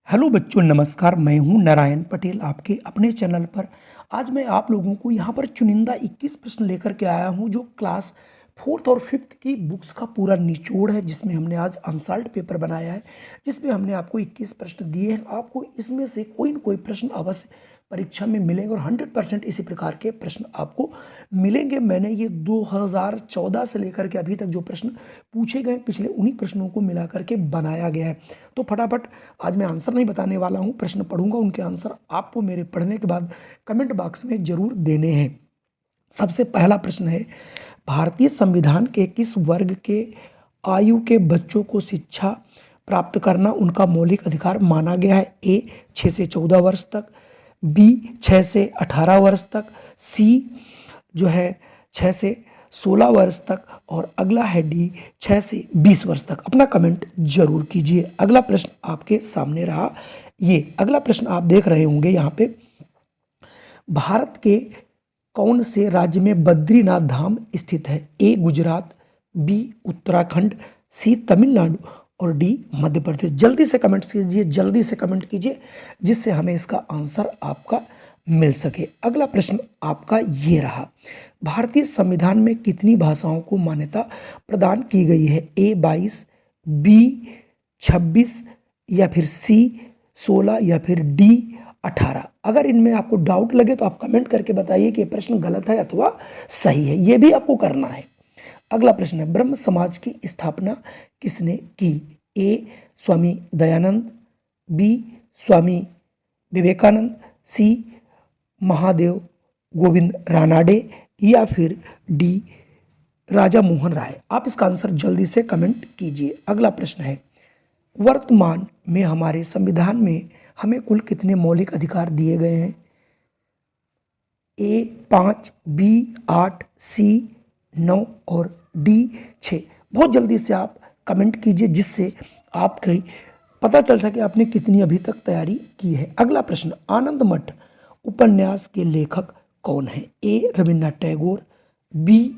Hello बच्चों, नमस्कार। मैं हूं नारायण पटेल आपके अपने चैनल पर। आज मैं आप लोगों को यहां पर चुनिंदा 21 प्रश्न लेकर के आया हूं जो क्लास फोर्थ और फिफ्थ की बुक्स का पूरा निचोड़ है, जिसमें हमने आज अनसॉल्व्ड पेपर बनाया है, जिसमें हमने आपको 21 प्रश्न दिए हैं। आपको इसमें से कोई न कोई प्रश्न अवश्य परीक्षा में मिलेंगे और 100% इसी प्रकार के प्रश्न आपको मिलेंगे। मैंने ये 2014 से लेकर के अभी तक जो प्रश्न पूछे गए पिछले उन्हीं प्रश्नों को मिला करके बनाया गया है। तो फटाफट आज मैं आंसर नहीं बताने वाला हूँ, प्रश्न पढ़ूंगा, उनके आंसर आपको मेरे पढ़ने के बाद कमेंट बॉक्स में जरूर देने हैं। सबसे पहला प्रश्न है, भारतीय संविधान के किस वर्ग के आयु के बच्चों को शिक्षा प्राप्त करना उनका मौलिक अधिकार माना गया है? ए 6 से 14 वर्ष तक, बी 6 से 18 वर्ष तक, सी जो है 6 से 16 वर्ष तक, और अगला है डी 6 से 20 वर्ष तक। अपना कमेंट जरूर कीजिए। अगला प्रश्न आपके सामने रहा ये। अगला प्रश्न आप देख रहे होंगे यहाँ पे, भारत के कौन से राज्य में बद्रीनाथ धाम स्थित है? ए गुजरात, बी उत्तराखंड, सी तमिलनाडु और डी मध्य प्रदेश। जल्दी से कमेंट कीजिए, जल्दी से कमेंट कीजिए, जिससे हमें इसका आंसर आपका मिल सके। अगला प्रश्न आपका ये रहा, भारतीय संविधान में कितनी भाषाओं को मान्यता प्रदान की गई है? ए 22, बी 26 या फिर सी 16 या फिर डी 18। अगर इनमें आपको डाउट लगे तो आप कमेंट करके बताइए कि प्रश्न गलत है अथवा सही है, ये भी आपको करना है। अगला प्रश्न है, ब्रह्म समाज की स्थापना किसने की? ए स्वामी दयानंद, बी स्वामी विवेकानंद, सी महादेव गोविंद रानाडे या फिर डी राजा मोहन राय। आप इसका आंसर जल्दी से कमेंट कीजिए। अगला प्रश्न है, वर्तमान में हमारे संविधान में हमें कुल कितने मौलिक अधिकार दिए गए हैं? ए 5, बी 8, सी 9 और डी 6। बहुत जल्दी से आप कमेंट कीजिए, जिससे आपको पता चल सके आपने कितनी अभी तक तैयारी की है। अगला प्रश्न, आनंद मठ उपन्यास के लेखक कौन है? ए रविन्द्रनाथ टैगोर, बी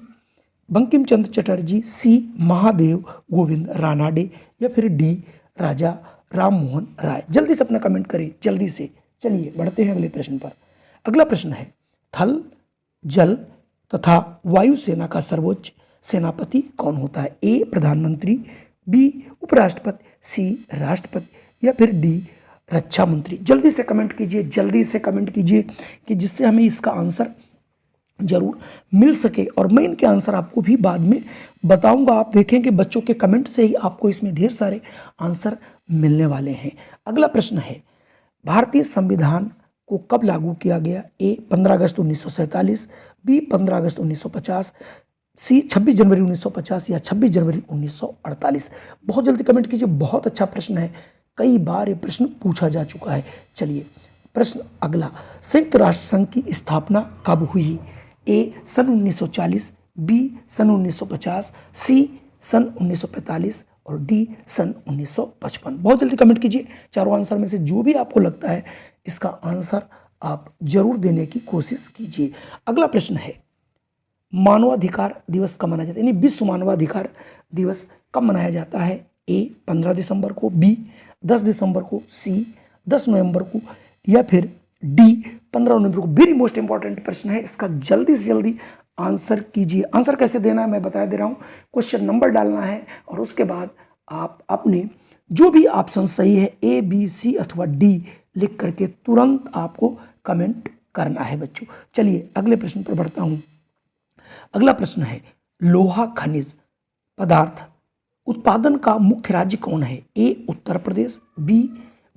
बंकिम चंद्र चटर्जी, सी महादेव गोविंद रानाडे या फिर डी राजा राम मोहन राय। जल्दी से अपना कमेंट करें, जल्दी से। चलिए बढ़ते हैं अगले प्रश्न पर। अगला प्रश्न है, थल, जल तथा वायु सेना का सर्वोच्च सेनापति कौन होता है? ए प्रधानमंत्री, बी उपराष्ट्रपति, सी राष्ट्रपति या फिर डी रक्षा मंत्री। जल्दी से कमेंट कीजिए, जल्दी से कमेंट कीजिए, कि जिससे हमें इसका आंसर जरूर मिल सके। और मैं इनके आंसर आपको भी बाद में बताऊंगा। आप देखें कि बच्चों के कमेंट से ही आपको इसमें ढेर सारे आंसर मिलने वाले हैं। अगला प्रश्न है, भारतीय संविधान को कब लागू किया गया? ए 15 अगस्त 1947, बी 15 अगस्त 1950, सी 26 जनवरी 1950 या 26 जनवरी 1948। बहुत जल्दी कमेंट कीजिए। बहुत अच्छा प्रश्न है, कई बार ये प्रश्न पूछा जा चुका है। चलिए प्रश्न अगला, संयुक्त राष्ट्र संघ की स्थापना कब हुई? ए सन 1940, बी सन 1950, सी सन 1945 और डी सन 1955। बहुत जल्दी कमेंट कीजिए। चारों आंसर में से जो भी आपको लगता है इसका आंसर आप जरूर देने की कोशिश कीजिए। अगला प्रश्न है, मानवाधिकार दिवस कब मनाया जाता है? यानी विश्व मानवाधिकार दिवस कब मनाया जाता है? ए 15 दिसंबर को, बी 10 दिसंबर को, सी 10 नवंबर को या फिर डी 15 नवंबर को। वेरी मोस्ट इंपॉर्टेंट प्रश्न है, इसका जल्दी से जल्दी आंसर कीजिए। आंसर कैसे देना है मैं बता दे रहा हूँ। क्वेश्चन नंबर डालना है और उसके बाद आप अपने जो भी ऑप्शन सही है ए बी सी अथवा डी लिख करके तुरंत आपको कमेंट करना है बच्चों। चलिए अगले प्रश्न पर बढ़ता हूँ। अगला प्रश्न है, लोहा खनिज पदार्थ उत्पादन का मुख्य राज्य कौन है? ए उत्तर प्रदेश, बी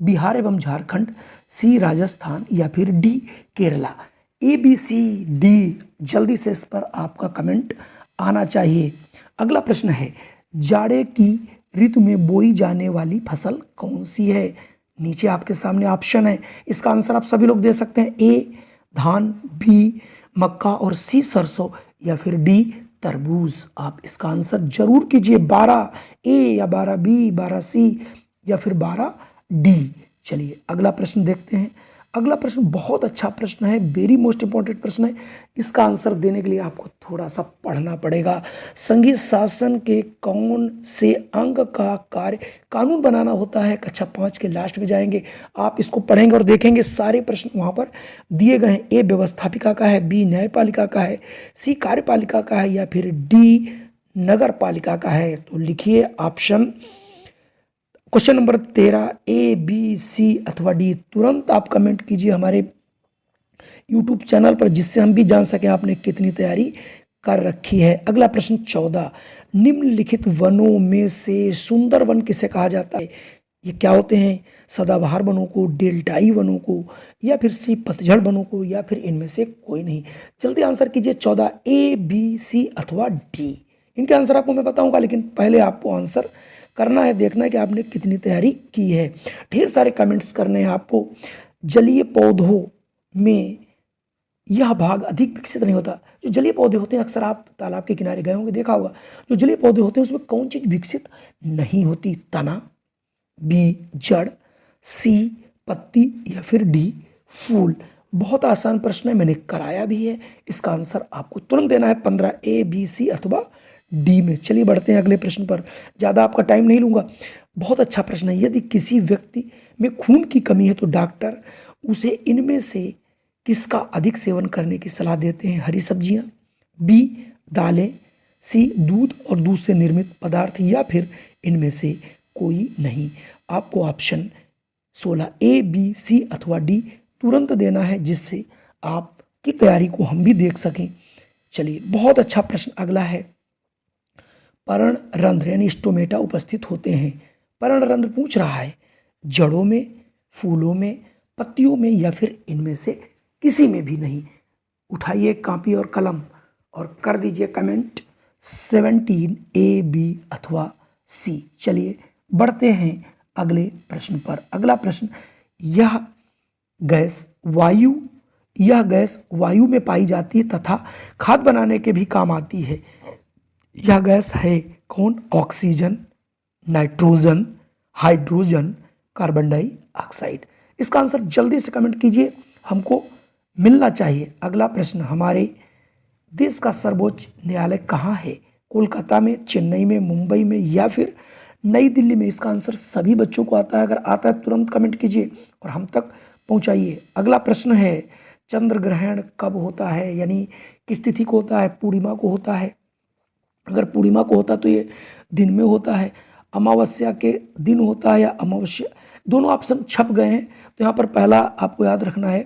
बिहार एवं झारखंड, सी राजस्थान या फिर D Kerala. A B C D, जल्दी से इस पर आपका कमेंट आना चाहिए। अगला प्रश्न है, जाड़े की ऋतु में बोई जाने वाली फसल कौन सी है? नीचे आपके सामने ऑप्शन है, इसका आंसर आप सभी लोग दे सकते हैं। ए धान, बी मक्का और सी सरसों या फिर डी तरबूज। आप इसका आंसर जरूर कीजिए। 12 ए या 12 बी, 12 सी या फिर 12 डी। चलिए अगला प्रश्न देखते हैं। अगला प्रश्न बहुत अच्छा प्रश्न है, वेरी मोस्ट इंपॉर्टेंट प्रश्न है। इसका आंसर देने के लिए आपको थोड़ा सा पढ़ना पड़ेगा। संघीय शासन के कौन से अंग का कार्य कानून बनाना होता है? कक्षा 5 के लास्ट में जाएंगे, आप इसको पढ़ेंगे और देखेंगे सारे प्रश्न वहां पर दिए गए हैं। ए व्यवस्थापिका का है, बी न्यायपालिका का है, सी कार्यपालिका का है, या फिर डी नगर पालिका का है। तो लिखिए ऑप्शन क्वेश्चन नंबर 13 ए, बी, सी अथवा डी। तुरंत आप कमेंट कीजिए हमारे यूट्यूब चैनल पर, जिससे हम भी जान सकें आपने कितनी तैयारी कर रखी है। अगला प्रश्न 14, निम्नलिखित वनों में से सुंदर वन किसे कहा जाता है? ये क्या होते हैं? सदाबहार वनों को, डेल्टाई वनों को, या फिर सी पतझड़ वनों को, या फिर इनमें से कोई नहीं। जल्दी आंसर कीजिए 14 ए, बी, सी अथवा डी। इनके आंसर आपको मैं बताऊंगा, लेकिन पहले आपको आंसर करना है, देखना है कि आपने कितनी तैयारी की है। ढेर सारे कमेंट्स करने हैं आपको। जलीय पौधों में यह भाग अधिक विकसित नहीं होता। जो जलीय पौधे होते हैं, अक्सर आप तालाब के किनारे गए होंगे, देखा होगा, जो जलीय पौधे होते हैं उसमें कौन चीज विकसित नहीं होती? तना, बी जड़, सी पत्ती, या फिर डी फूल। बहुत आसान प्रश्न है, मैंने कराया भी है। इसका आंसर आपको तुरंत देना है 15 ए, बी, सी अथवा डी में। चलिए बढ़ते हैं अगले प्रश्न पर, ज़्यादा आपका टाइम नहीं लूंगा। बहुत अच्छा प्रश्न है। यदि किसी व्यक्ति में खून की कमी है तो डॉक्टर उसे इनमें से किसका अधिक सेवन करने की सलाह देते हैं? हरी सब्जियां, बी दालें, सी दूध और दूध से निर्मित पदार्थ, या फिर इनमें से कोई नहीं। आपको ऑप्शन 16 ए, बी, सी अथवा डी तुरंत देना है, जिससे आपकी तैयारी को हम भी देख सकें। चलिए बहुत अच्छा प्रश्न अगला है। पर्णरंध्र यानी स्टोमेटा उपस्थित होते हैं। पर्णरंध्र पूछ रहा है जड़ों में, फूलों में, पत्तियों में, या फिर इनमें से किसी में भी नहीं। उठाइए कापी और कलम और कर दीजिए कमेंट 17 ए, बी अथवा सी। चलिए बढ़ते हैं अगले प्रश्न पर। अगला प्रश्न, यह गैस वायु में पाई जाती है तथा खाद बनाने के भी काम आती है। यह गैस है कौन? Oxygen, nitrogen, hydrogen, carbon dioxide. इसका आंसर जल्दी से कमेंट कीजिए, हमको मिलना चाहिए। अगला प्रश्न, हमारे देश का सर्वोच्च न्यायालय कहाँ है? कोलकाता में, चेन्नई में, मुंबई में, या फिर नई दिल्ली में? इसका आंसर सभी बच्चों को आता है। अगर आता है तुरंत कमेंट कीजिए और हम तक पहुंचाइए। अगला प्रश्न है, चंद्र ग्रहण कब होता है? यानी किस तिथि को होता है? पूर्णिमा को होता है। अगर पूर्णिमा को होता तो ये दिन में होता है, अमावस्या के दिन होता है, या अमावस्या, दोनों ऑप्शन छप गए हैं। तो यहाँ पर पहला आपको याद रखना है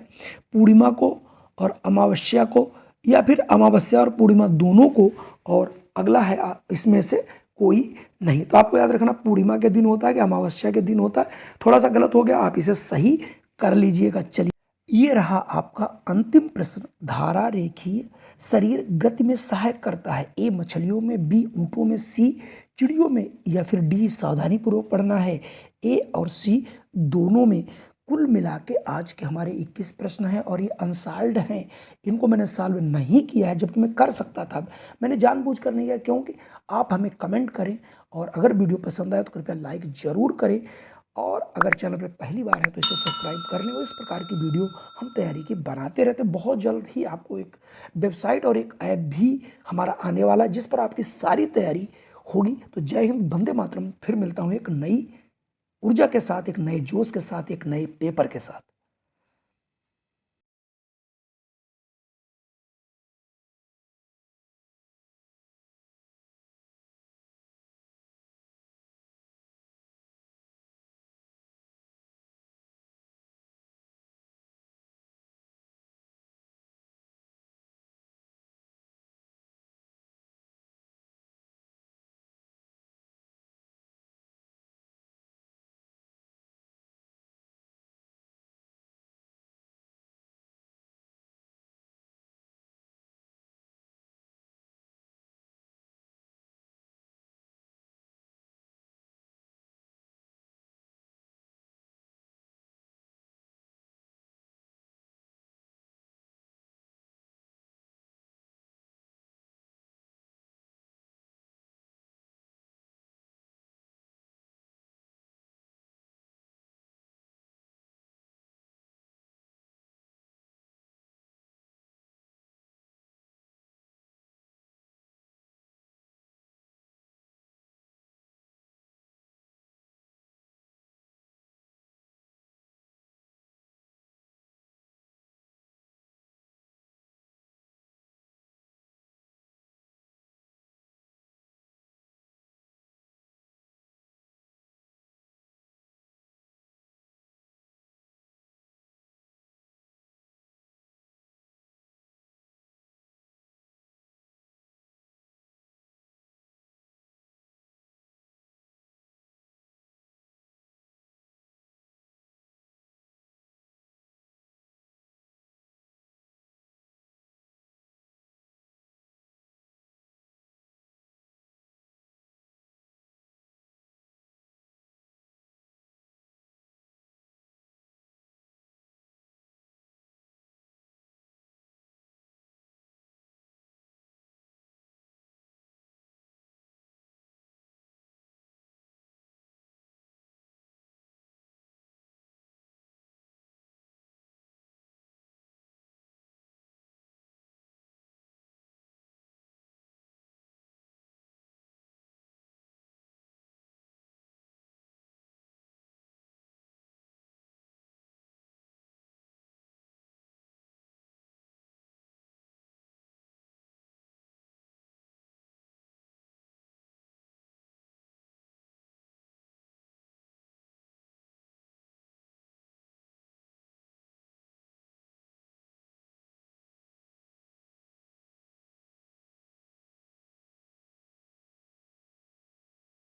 पूर्णिमा को और अमावस्या को, या फिर अमावस्या और पूर्णिमा दोनों को, और अगला है इसमें से कोई नहीं। तो आपको याद रखना पूर्णिमा के दिन होता है कि अमावस्या के दिन होता है। थोड़ा सा गलत हो गया, आप इसे सही कर लीजिएगा। चलिए ये रहा आपका अंतिम प्रश्न। धारा रेखीय शरीर गति में सहायक करता है। ए मछलियों में, बी ऊंटों में, सी चिड़ियों में, या फिर डी सावधानी पूर्वक पढ़ना है ए और सी दोनों में। कुल मिला के आज के हमारे 21 प्रश्न हैं और ये अनसॉल्व्ड हैं। इनको मैंने सॉल्व नहीं किया है, जबकि मैं कर सकता था। मैंने जानबूझकर नहीं किया, क्योंकि आप हमें कमेंट करें, और अगर वीडियो पसंद आए तो कृपया लाइक जरूर करें, और अगर चैनल पर पहली बार है तो इसे सब्सक्राइब कर लें। और इस प्रकार की वीडियो हम तैयारी की बनाते रहते हैं। बहुत जल्द ही आपको एक वेबसाइट और एक ऐप भी हमारा आने वाला है, जिस पर आपकी सारी तैयारी होगी। तो जय हिंद, वंदे मातरम। फिर मिलता हूँ एक नई ऊर्जा के साथ, एक नए जोश के साथ, एक नए पेपर के साथ।